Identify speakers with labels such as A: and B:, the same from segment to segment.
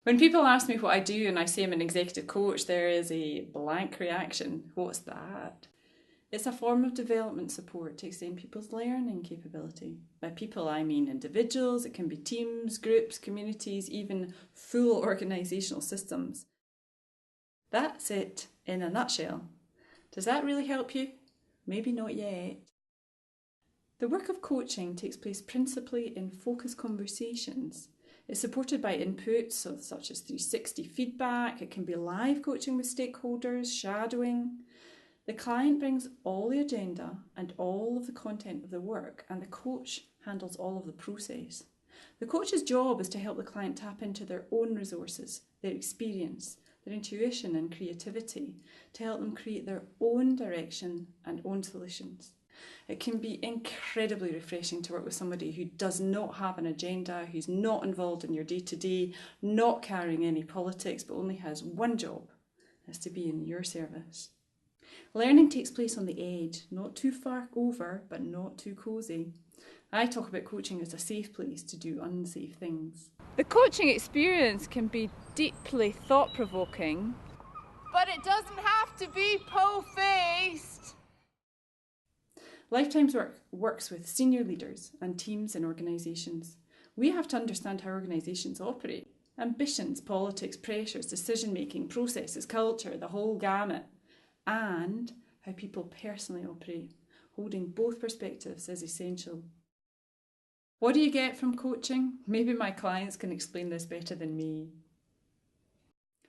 A: When people ask me what I do and I say I'm an executive coach, there is a blank reaction. What's that? It's a form of development support to extend people's learning capability. By people, I mean individuals, it can be teams, groups, communities, even full organisational systems. That's it in a nutshell. Does that really help you? Maybe not yet. The work of coaching takes place principally in focused conversations. It's supported by inputs such as 360 feedback. It can be live coaching with stakeholders, shadowing. The client brings all the agenda and all of the content of the work, and the coach handles all of the process. The coach's job is to help the client tap into their own resources, their experience, their intuition and creativity, to help them create their own direction and own solutions. It can be incredibly refreshing to work with somebody who does not have an agenda, who's not involved in your day-to-day, not carrying any politics, but only has one job, is to be in your service. Learning takes place on the edge, not too far over, but not too cosy. I talk about coaching as a safe place to do unsafe things.
B: The coaching experience can be deeply thought-provoking, but it doesn't have to be po-faced.
A: Lifetime's work works with senior leaders and teams in organisations. We have to understand how organisations operate. Ambitions, politics, pressures, decision-making, processes, culture, the whole gamut. And how people personally operate. Holding both perspectives is essential. What do you get from coaching? Maybe my clients can explain this better than me.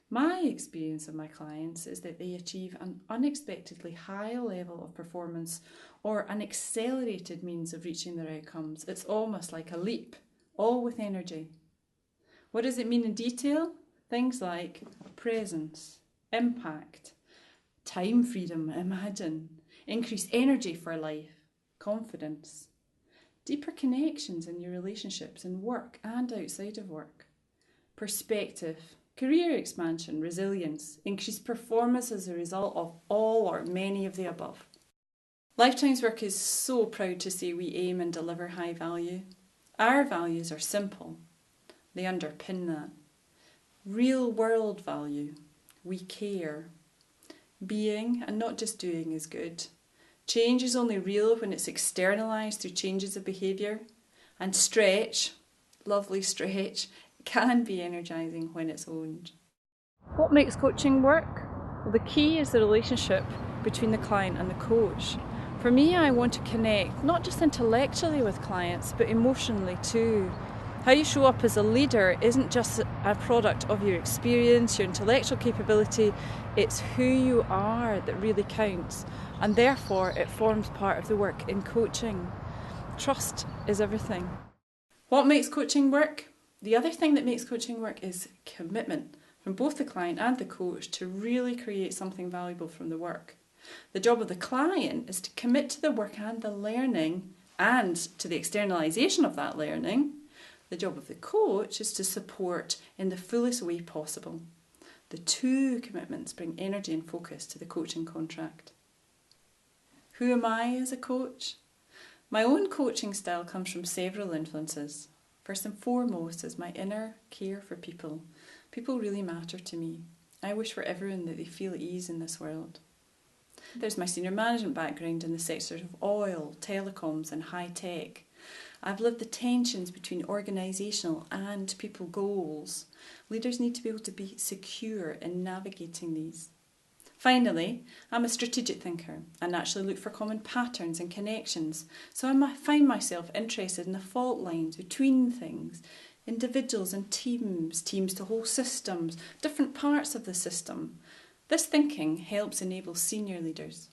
A: My experience of my clients is that they achieve an unexpectedly high level of performance or an accelerated means of reaching their outcomes. It's almost like a leap, all with energy. What does it mean in detail? Things like presence, impact, time freedom, imagine, increased energy for life, confidence, deeper connections in your relationships in work and outside of work, perspective, career expansion, resilience, increased performance as a result of all or many of the above. Lifetime's work is so proud to say we aim and deliver high value. Our values are simple. They underpin that. Real world value. We care. Being and not just doing is good. Change is only real when it's externalised through changes of behaviour. And stretch, lovely stretch, can be energising when it's owned.
B: What makes coaching work? Well, the key is the relationship between the client and the coach. For me, I want to connect, not just intellectually with clients, but emotionally too. How you show up as a leader isn't just a product of your experience, your intellectual capability, it's who you are that really counts, and therefore it forms part of the work in coaching. Trust is everything.
A: What makes coaching work? The other thing that makes coaching work is commitment from both the client and the coach to really create something valuable from the work. The job of the client is to commit to the work and the learning and to the externalisation of that learning. The job of the coach is to support in the fullest way possible. The two commitments bring energy and focus to the coaching contract. Who am I as a coach? My own coaching style comes from several influences. First and foremost is my inner care for people. People really matter to me. I wish for everyone that they feel at ease in this world. There's my senior management background in the sectors of oil, telecoms and high tech. I've lived the tensions between organisational and people goals. Leaders need to be able to be secure in navigating these. Finally, I'm a strategic thinker and naturally look for common patterns and connections, so I find myself interested in the fault lines between things, individuals and teams to whole systems, different parts of the system. This thinking helps enable senior leaders.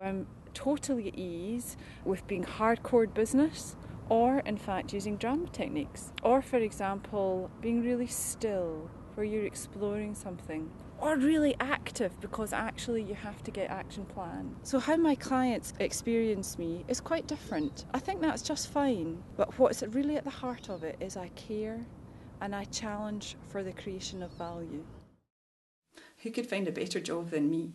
B: I'm totally at ease with being hardcore business, or in fact using drama techniques, or for example being really still where you're exploring something, or really active because actually you have to get action plan. So how my clients experience me is quite different. I think that's just fine, but what's really at the heart of it is I care and I challenge for the creation of value.
A: Who could find a better job than me?